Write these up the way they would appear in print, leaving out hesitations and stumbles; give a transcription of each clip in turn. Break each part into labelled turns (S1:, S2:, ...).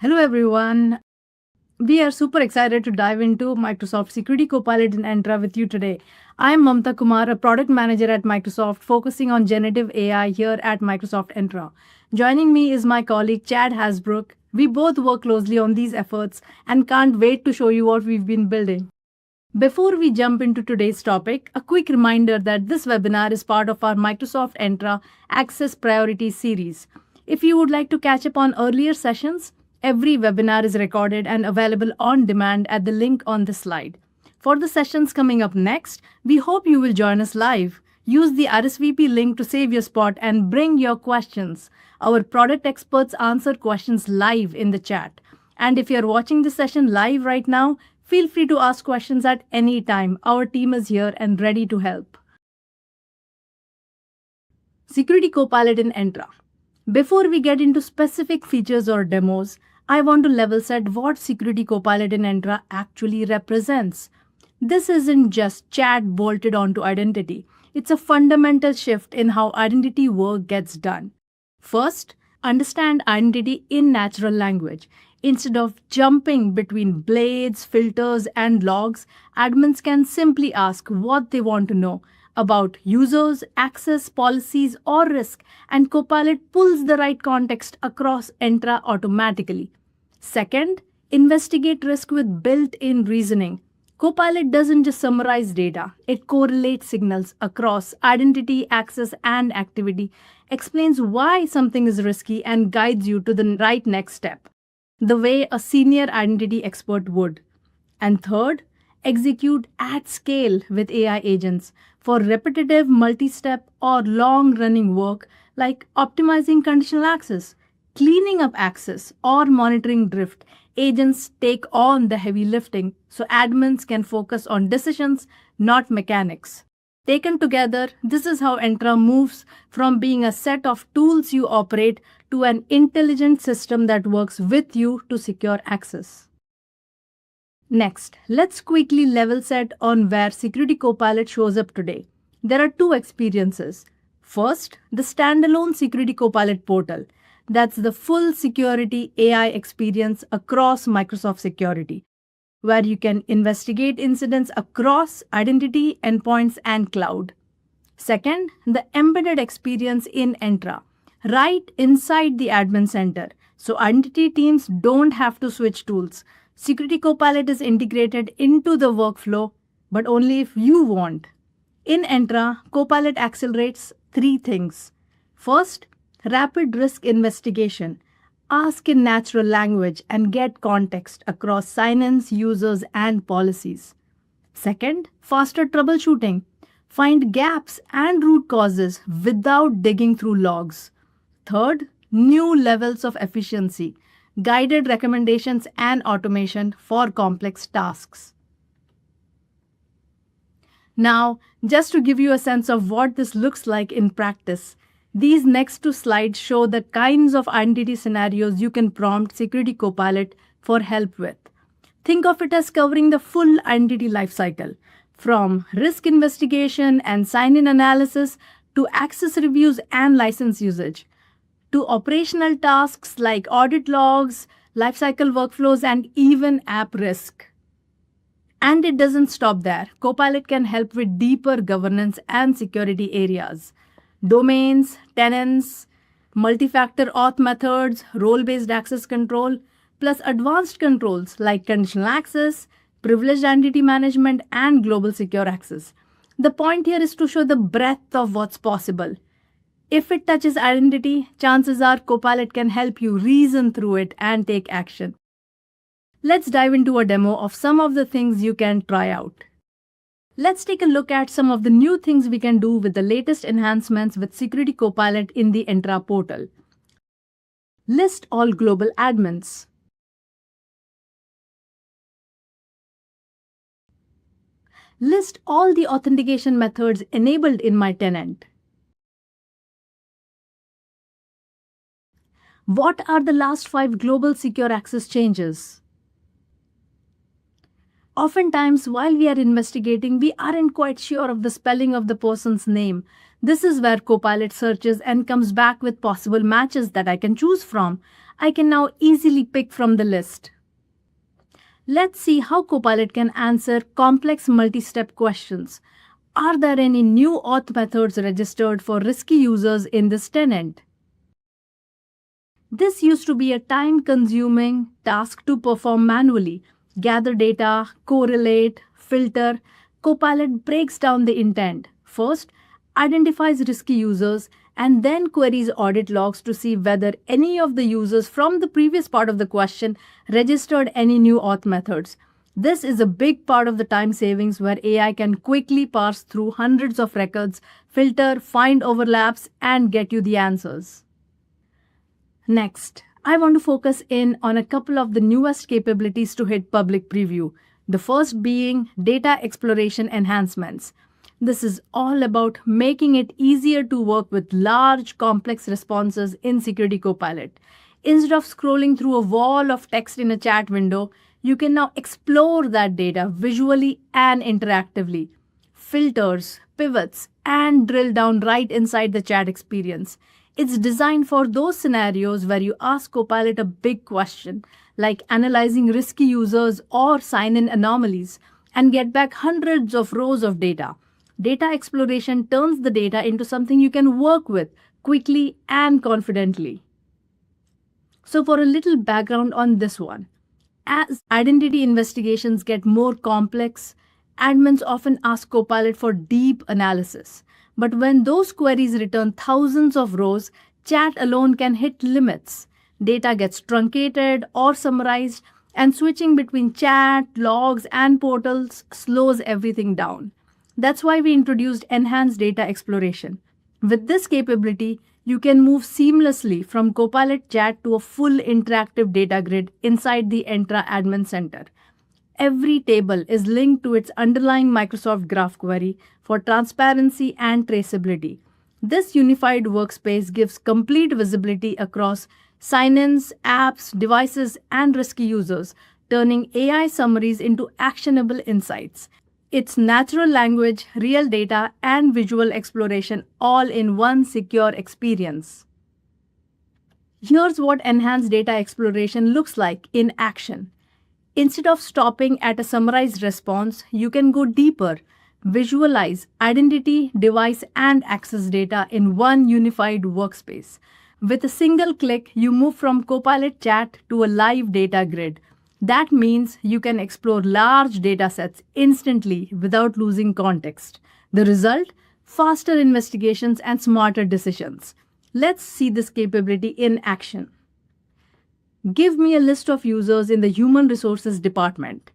S1: Hello, everyone. We are super excited to dive into Microsoft Security Copilot in Entra with you today. I'm Mamta Kumar, a product manager at Microsoft, focusing on generative AI here at Microsoft Entra. Joining me is my colleague Chad Hasbrook. We both work closely on these efforts and can't wait to show you what we've been building. Before we jump into today's topic, a quick reminder that this webinar is part of our Microsoft Entra Access Priorities series. If you would like to catch up on earlier sessions, every webinar is recorded and available on demand at the link on this slide. For the sessions coming up next, we hope you will join us live. Use the RSVP link to save your spot and bring your questions. Our product experts answer questions live in the chat. And if you're watching this session live right now, feel free to ask questions at any time. Our team is here and ready to help. Security Copilot in Entra. Before we get into specific features or demos, I want to level set what Security Copilot in Entra actually represents. This isn't just chat bolted onto identity. It's a fundamental shift in how identity work gets done. First, understand identity in natural language. Instead of jumping between blades, filters, and logs, admins can simply ask what they want to know about users, access, policies, or risk, and Copilot pulls the right context across Entra automatically. Second, investigate risk with built-in reasoning. Copilot doesn't just summarize data, it correlates signals across identity, access, and activity, explains why something is risky, and guides you to the right next step, the way a senior identity expert would. And third, execute at scale with AI agents for repetitive multi-step or long-running work like optimizing conditional access, cleaning up access, or monitoring drift. Agents take on the heavy lifting so admins can focus on decisions, not mechanics. Taken together, this is how Entra moves from being a set of tools you operate to an intelligent system that works with you to secure access. Next, let's quickly level set on where Security Copilot shows up today. There are two experiences. First, the standalone Security Copilot portal. That's the full security AI experience across Microsoft Security, where you can investigate incidents across identity, endpoints, and cloud. Second, the embedded experience in Entra, right inside the admin center, so identity teams don't have to switch tools. Security Copilot is integrated into the workflow, but only if you want. In Entra, Copilot accelerates three things. First, rapid risk investigation. Ask in natural language and get context across sign-ins, users, and policies. Second, faster troubleshooting. Find gaps and root causes without digging through logs. Third, new levels of efficiency, guided recommendations and automation for complex tasks. Now, just to give you a sense of what this looks like in practice, these next two slides show the kinds of identity scenarios you can prompt Security Copilot for help with. Think of it as covering the full identity lifecycle, from risk investigation and sign-in analysis to access reviews and license usage, to operational tasks like audit logs, lifecycle workflows, and even app risk. And it doesn't stop there. Copilot can help with deeper governance and security areas. Domains, tenants, multi-factor auth methods, role-based access control, plus advanced controls like conditional access, privileged identity management, and global secure access. The point here is to show the breadth of what's possible. If it touches identity, chances are Copilot can help you reason through it and take action. Let's dive into a demo of some of the things you can try out. Let's take a look at some of the new things we can do with the latest enhancements with Security Copilot in the Entra portal. List all global admins. List all the authentication methods enabled in my tenant. What are the last 5 global secure access changes? Oftentimes, while we are investigating, we aren't quite sure of the spelling of the person's name. This is where Copilot searches and comes back with possible matches that I can choose from. I can now easily pick from the list. Let's see how Copilot can answer complex multi-step questions. Are there any new auth methods registered for risky users in this tenant? This used to be a time-consuming task to perform manually. Gather data, correlate, filter. Copilot breaks down the intent. First, identifies risky users and then queries audit logs to see whether any of the users from the previous part of the question registered any new auth methods. This is a big part of the time savings where AI can quickly parse through hundreds of records, filter, find overlaps, and get you the answers. Next, I want to focus in on a couple of the newest capabilities to hit public preview. The first being data exploration enhancements. This is all about making it easier to work with large, complex responses in Security Copilot. Instead of scrolling through a wall of text in a chat window, you can now explore that data visually and interactively. Filters, pivots, and drill down right inside the chat experience. It's designed for those scenarios where you ask Copilot a big question, like analyzing risky users or sign-in anomalies, and get back hundreds of rows of data. Data exploration turns the data into something you can work with quickly and confidently. So for a little background on this one, as identity investigations get more complex, admins often ask Copilot for deep analysis. But when those queries return thousands of rows, chat alone can hit limits. Data gets truncated or summarized, and switching between chat, logs, and portals slows everything down. That's why we introduced enhanced data exploration. With this capability, you can move seamlessly from Copilot chat to a full interactive data grid inside the Entra Admin Center. Every table is linked to its underlying Microsoft Graph query for transparency and traceability. This unified workspace gives complete visibility across sign-ins, apps, devices, and risky users, turning AI summaries into actionable insights. It's natural language, real data, and visual exploration all in one secure experience. Here's what enhanced data exploration looks like in action. Instead of stopping at a summarized response, you can go deeper, visualize identity, device, and access data in one unified workspace. With a single click, you move from Copilot chat to a live data grid. That means you can explore large data sets instantly without losing context. The result? Faster investigations and smarter decisions. Let's see this capability in action. Give me a list of users in the Human Resources department.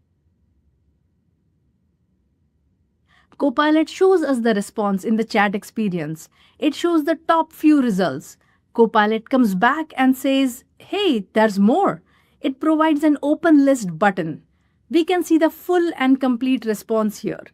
S1: Copilot shows us the response in the chat experience. It shows the top few results. Copilot comes back and says, "Hey, there's more." It provides an open list button. We can see the full and complete response here.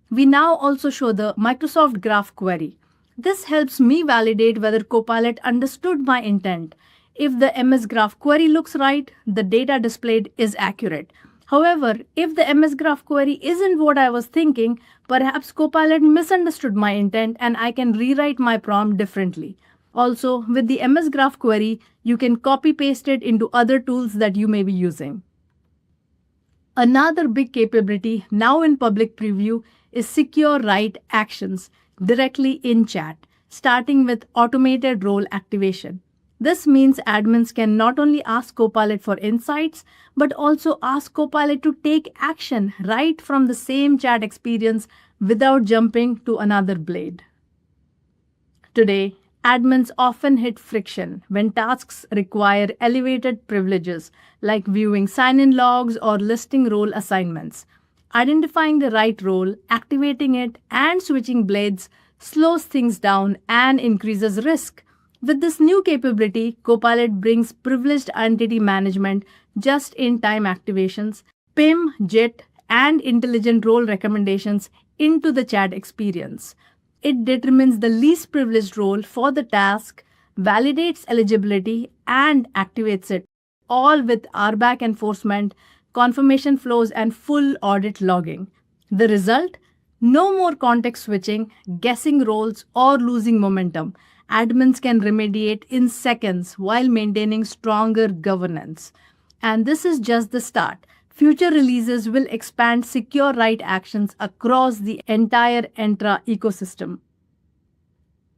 S1: We now also show the Microsoft Graph query. This helps me validate whether Copilot understood my intent. If the MS Graph query looks right, the data displayed is accurate. However, if the MS Graph query isn't what I was thinking, perhaps Copilot misunderstood my intent and I can rewrite my prompt differently. Also, with the MS Graph query, you can copy-paste it into other tools that you may be using. Another big capability now in public preview is secure write actions directly in chat, starting with automated role activation. This means admins can not only ask Copilot for insights, but also ask Copilot to take action right from the same chat experience without jumping to another blade. Today, admins often hit friction when tasks require elevated privileges like viewing sign-in logs or listing role assignments. Identifying the right role, activating it, and switching blades slows things down and increases risk. With this new capability, Copilot brings privileged entity management, just-in-time activations, PIM, JIT, and intelligent role recommendations into the chat experience. It determines the least privileged role for the task, validates eligibility, and activates it, all with RBAC enforcement, confirmation flows, and full audit logging. The result? No more context switching, guessing roles, or losing momentum. Admins can remediate in seconds while maintaining stronger governance. And this is just the start. Future releases will expand secure write actions across the entire Entra ecosystem.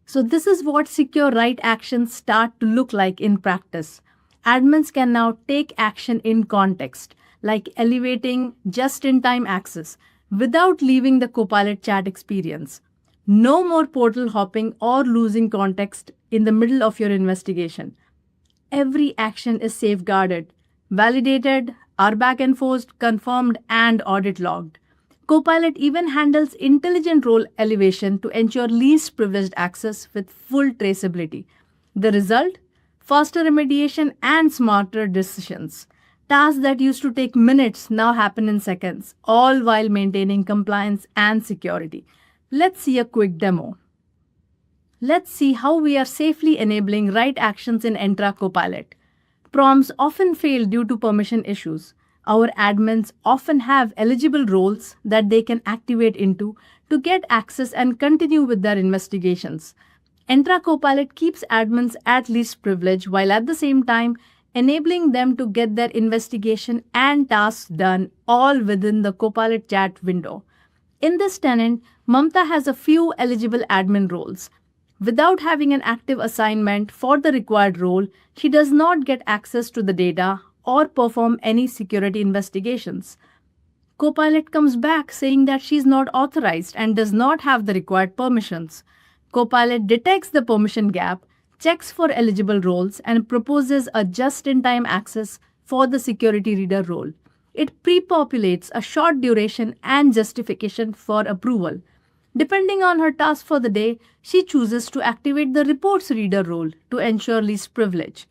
S1: So this is what secure write actions start to look like in practice. Admins can now take action in context, like elevating just-in-time access, without leaving the Copilot chat experience. No more portal hopping or losing context in the middle of your investigation. Every action is safeguarded, validated, RBAC enforced, confirmed, and audit logged. Copilot even handles intelligent role elevation to ensure least privileged access with full traceability. The result? Faster remediation and smarter decisions. Tasks that used to take minutes now happen in seconds, all while maintaining compliance and security. Let's see a quick demo. Let's see how we are safely enabling write actions in Entra Copilot. Prompts often fail due to permission issues. Our admins often have eligible roles that they can activate into to get access and continue with their investigations. Entra Copilot keeps admins at least privilege while at the same time enabling them to get their investigation and tasks done all within the Copilot chat window. In this tenant, Mamta has a few eligible admin roles. Without having an active assignment for the required role, she does not get access to the data or perform any security investigations. Copilot comes back saying that she is not authorized and does not have the required permissions. Copilot detects the permission gap, checks for eligible roles, and proposes a just-in-time access for the security reader role. It pre-populates a short duration and justification for approval. Depending on her task for the day, she chooses to activate the reports reader role to ensure least privilege.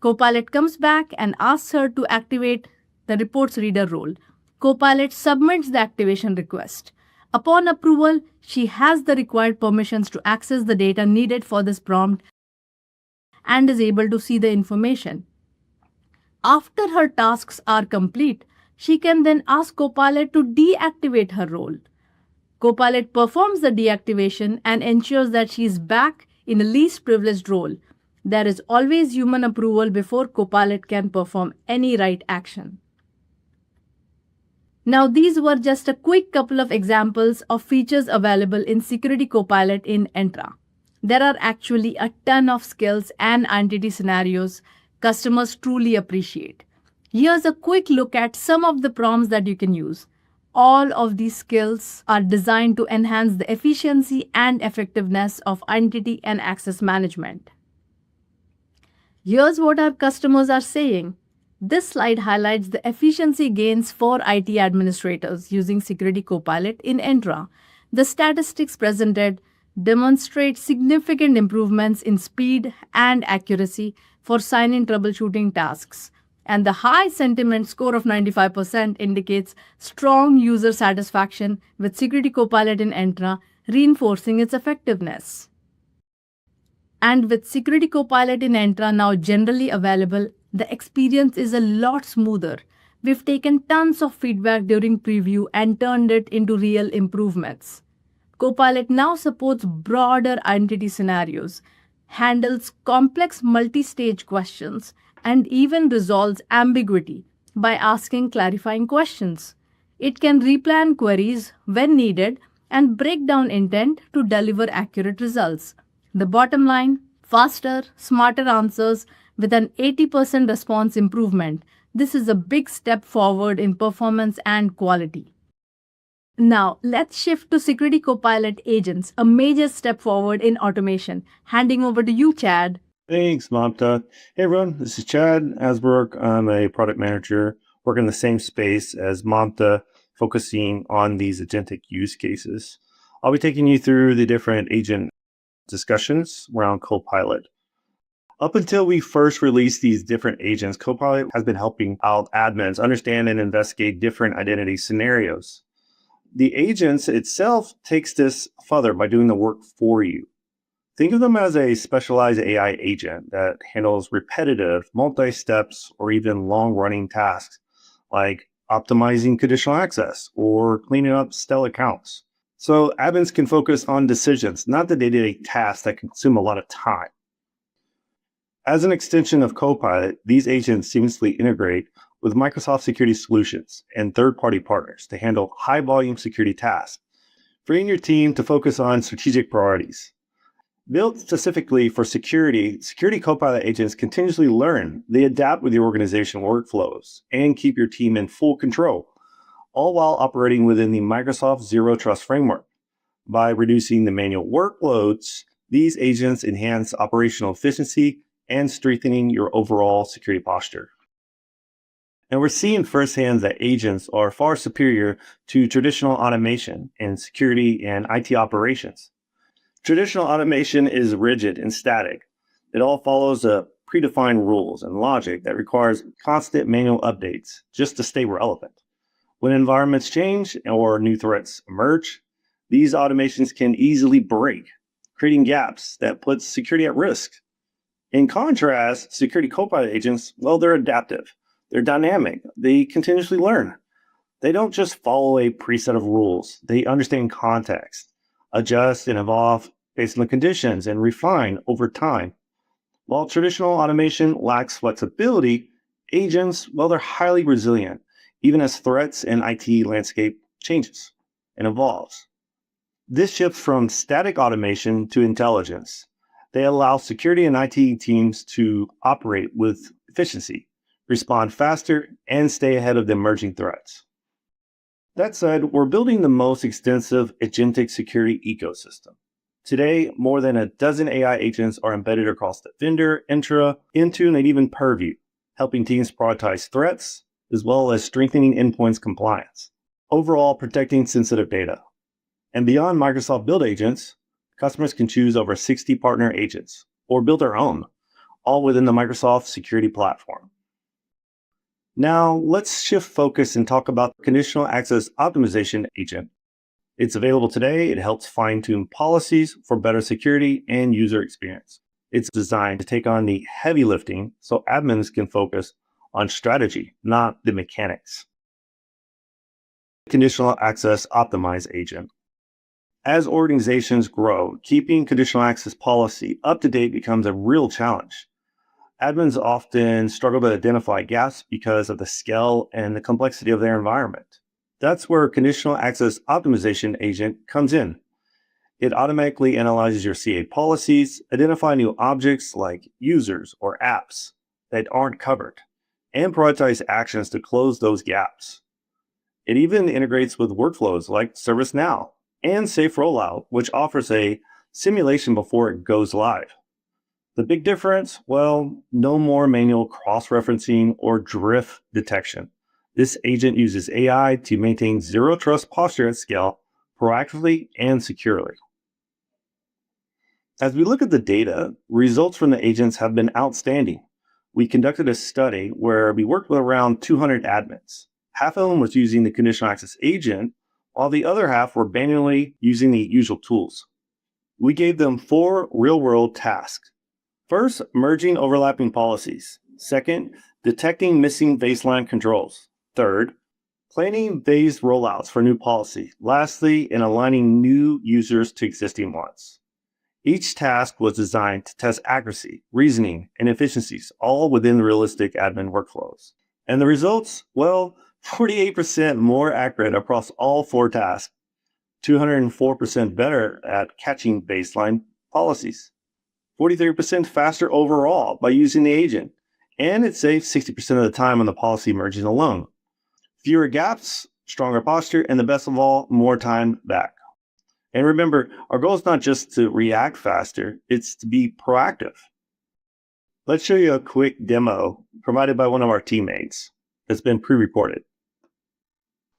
S1: Copilot comes back and asks her to activate the reports reader role. Copilot submits the activation request. Upon approval, she has the required permissions to access the data needed for this prompt and is able to see the information. After her tasks are complete, she can then ask Copilot to deactivate her role. Copilot performs the deactivation and ensures that she is back in a least privileged role. There is always human approval before Copilot can perform any write action. Now, these were just a quick couple of examples of features available in Security Copilot in Entra. There are actually a ton of skills and entity scenarios customers truly appreciate. Here's a quick look at some of the prompts that you can use. All of these skills are designed to enhance the efficiency and effectiveness of entity and access management. Here's what our customers are saying. This slide highlights the efficiency gains for IT administrators using Security Copilot in Entra. The statistics presented demonstrate significant improvements in speed and accuracy for sign-in troubleshooting tasks. And the high sentiment score of 95% indicates strong user satisfaction with Security Copilot in Entra, reinforcing its effectiveness. And with Security Copilot in Entra now generally available, the experience is a lot smoother. We've taken tons of feedback during preview and turned it into real improvements. Copilot now supports broader entity scenarios, handles complex multi-stage questions, and even resolves ambiguity by asking clarifying questions. It can replan queries when needed and break down intent to deliver accurate results. The bottom line, faster, smarter answers with an 80% response improvement. This is a big step forward in performance and quality. Now, let's shift to Security Copilot agents, a major step forward in automation. Handing over to you, Chad.
S2: Thanks, Mamta. Hey, everyone. This is Chad Asbrook. I'm a product manager working in the same space as Mamta, focusing on these agentic use cases. I'll be taking you through the different agent discussions around Copilot. Up until we first released these different agents, Copilot has been helping out admins understand and investigate different identity scenarios. The agents itself takes this further by doing the work for you. Think of them as a specialized AI agent that handles repetitive, multi-steps, or even long-running tasks like optimizing conditional access, or cleaning up stale accounts. So admins can focus on decisions, not the day-to-day tasks that consume a lot of time. As an extension of Copilot, these agents seamlessly integrate with Microsoft Security solutions and third-party partners to handle high-volume security tasks, freeing your team to focus on strategic priorities. Built specifically for security, Security Copilot agents continuously learn. They adapt with your organization workflows and keep your team in full control, all while operating within the Microsoft Zero Trust framework. By reducing the manual workloads, these agents enhance operational efficiency and strengthening your overall security posture. And we're seeing firsthand that agents are far superior to traditional automation in security and IT operations. Traditional automation is rigid and static. It all follows a predefined rules and logic that requires constant manual updates just to stay relevant. When environments change or new threats emerge, these automations can easily break, creating gaps that put security at risk. In contrast, Security Copilot agents, well, they're adaptive. They're dynamic. They continuously learn. They don't just follow a preset of rules. They understand context, adjust and evolve based on the conditions, and refine over time. While traditional automation lacks flexibility, agents, well, they're highly resilient, even as threats and IT landscape changes and evolves. This shifts from static automation to intelligence. They allow security and IT teams to operate with efficiency, respond faster, and stay ahead of the emerging threats. That said, we're building the most extensive agentic security ecosystem. Today, more than a dozen AI agents are embedded across Defender, Entra, Intune, and even Purview, helping teams prioritize threats, as well as strengthening endpoints compliance, overall protecting sensitive data. And beyond Microsoft Build agents, customers can choose over 60 partner agents or build their own, all within the Microsoft Security Platform. Now, let's shift focus and talk about the Conditional Access Optimization Agent. It's available today. It helps fine-tune policies for better security and user experience. It's designed to take on the heavy lifting so admins can focus on strategy, not the mechanics. Conditional Access Optimize Agent. As organizations grow, keeping conditional access policy up to date becomes a real challenge. Admins often struggle to identify gaps because of the scale and the complexity of their environment. That's where Conditional Access Optimization Agent comes in. It automatically analyzes your CA policies, identify new objects like users or apps that aren't covered, and prioritize actions to close those gaps. It even integrates with workflows like ServiceNow and Safe Rollout, which offers a simulation before it goes live. The big difference? Well, no more manual cross-referencing or drift detection. This agent uses AI to maintain zero trust posture at scale, proactively and securely. As we look at the data, results from the agents have been outstanding. We conducted a study where we worked with around 200 admins. Half of them was using the conditional access agent, while the other half were manually using the usual tools. We gave them 4 real-world tasks. First, merging overlapping policies. Second, detecting missing baseline controls. Third, planning phased rollouts for new policy. Lastly, and aligning new users to existing ones. Each task was designed to test accuracy, reasoning, and efficiencies, all within realistic admin workflows. And the results? Well, 48% more accurate across all 4 tasks, 204% better at catching baseline policies, 43% faster overall by using the agent, and it saves 60% of the time on the policy merging alone. Fewer gaps, stronger posture, and the best of all, more time back. And remember, our goal is not just to react faster, it's to be proactive. Let's show you a quick demo provided by one of our teammates that's been pre-recorded.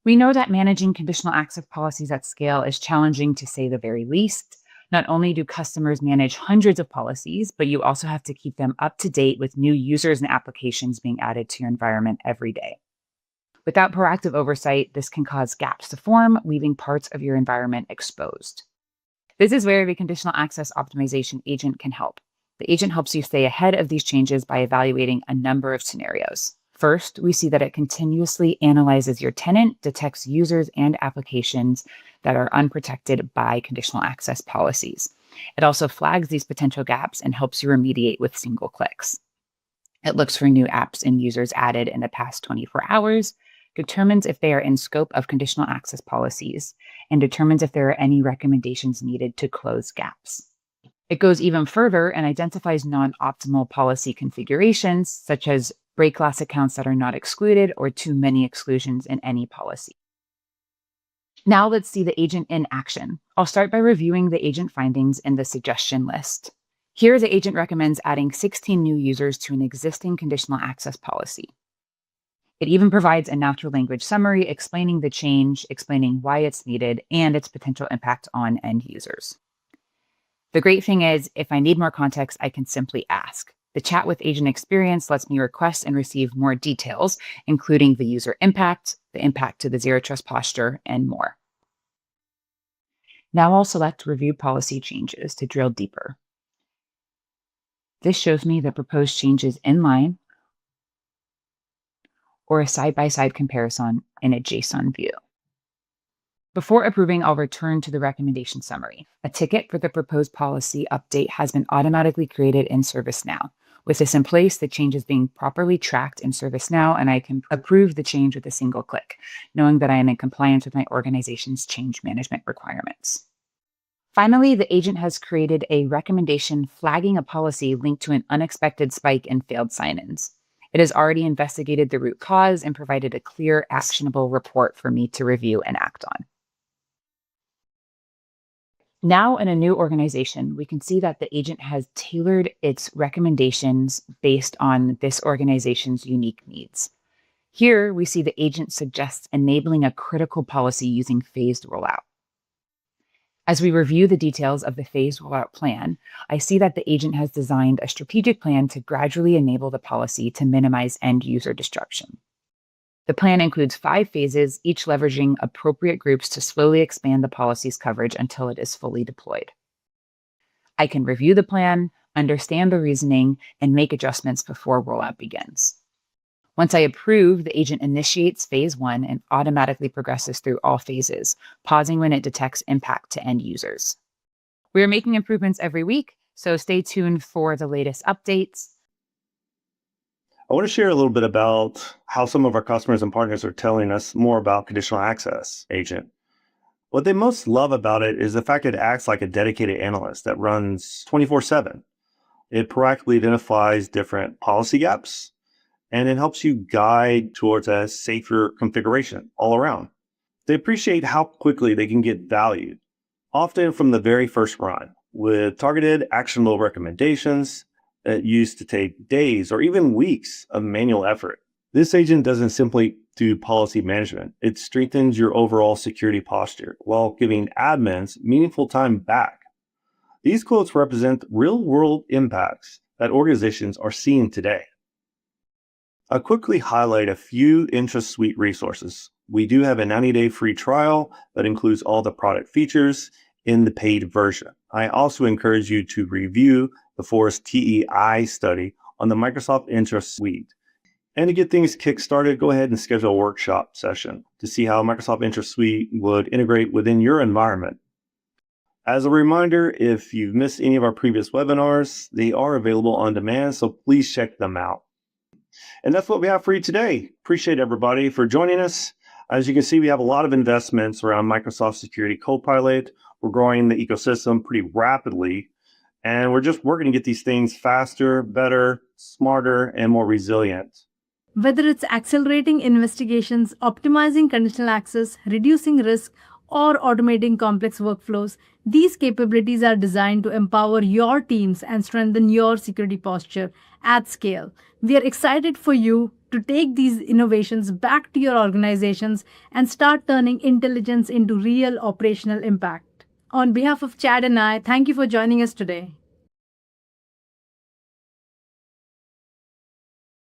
S3: We know that managing conditional access policies at scale is challenging, to say the very least. Not only do customers manage hundreds of policies, but you also have to keep them up to date with new users and applications being added to your environment every day. Without proactive oversight, this can cause gaps to form, leaving parts of your environment exposed. This is where the Conditional Access Optimization Agent can help. The agent helps you stay ahead of these changes by evaluating a number of scenarios. First, we see that it continuously analyzes your tenant, detects users and applications that are unprotected by conditional access policies. It also flags these potential gaps and helps you remediate with single clicks. It looks for new apps and users added in the past 24 hours, determines if they are in scope of conditional access policies, and determines if there are any recommendations needed to close gaps. It goes even further and identifies non-optimal policy configurations, such as break glass accounts that are not excluded or too many exclusions in any policy. Now let's see the agent in action. I'll start by reviewing the agent findings in the suggestion list. Here, the agent recommends adding 16 new users to an existing conditional access policy. It even provides a natural language summary explaining the change, explaining why it's needed, and its potential impact on end users. The great thing is, if I need more context, I can simply ask. The chat with agent experience lets me request and receive more details, including the user impact, the impact to the zero trust posture, and more. Now I'll select Review Policy Changes to drill deeper. This shows me the proposed changes in line or a side-by-side comparison in a JSON view. Before approving, I'll return to the recommendation summary. A ticket for the proposed policy update has been automatically created in ServiceNow. With this in place, the change is being properly tracked in ServiceNow, and I can approve the change with a single click, knowing that I am in compliance with my organization's change management requirements. Finally, the agent has created a recommendation flagging a policy linked to an unexpected spike in failed sign-ins. It has already investigated the root cause and provided a clear, actionable report for me to review and act on. Now, in a new organization, we can see that the agent has tailored its recommendations based on this organization's unique needs. Here, we see the agent suggests enabling a critical policy using phased rollout. As we review the details of the phased rollout plan, I see that the agent has designed a strategic plan to gradually enable the policy to minimize end user disruption. The plan includes 5 phases, each leveraging appropriate groups to slowly expand the policy's coverage until it is fully deployed. I can review the plan, understand the reasoning, and make adjustments before rollout begins. Once I approve, the agent initiates phase 1 and automatically progresses through all phases, pausing when it detects impact to end users. We are making improvements every week, so stay tuned for the latest updates.
S2: I want to share a little bit about how some of our customers and partners are telling us more about Conditional Access Agent. What they most love about it is the fact it acts like a dedicated analyst that runs 24/7. It proactively identifies different policy gaps, and it helps you guide towards a safer configuration all around. They appreciate how quickly they can get value, often from the very first run, with targeted, actionable recommendations that used to take days or even weeks of manual effort. This agent doesn't simply do policy management. It strengthens your overall security posture while giving admins meaningful time back. These quotes represent real-world impacts that organizations are seeing today. I'll quickly highlight a few Entra Suite resources. We do have a 90-day free trial that includes all the product features in the paid version. I also encourage you to review the Forest TEI study on the Microsoft Entra Suite. And to get things kick-started, go ahead and schedule a workshop session to see how Microsoft Entra Suite would integrate within your environment. As a reminder, if you've missed any of our previous webinars, they are available on demand, so please check them out. And that's what we have for you today. Appreciate everybody for joining us. As you can see, we have a lot of investments around Microsoft Security Copilot. We're growing the ecosystem pretty rapidly, and we're just working to get these things faster, better, smarter, and more resilient.
S1: Whether it's accelerating investigations, optimizing conditional access, reducing risk, or automating complex workflows, these capabilities are designed to empower your teams and strengthen your security posture at scale. We are excited for you to take these innovations back to your organizations and start turning intelligence into real operational impact. On behalf of Chad and I, thank you for joining us today.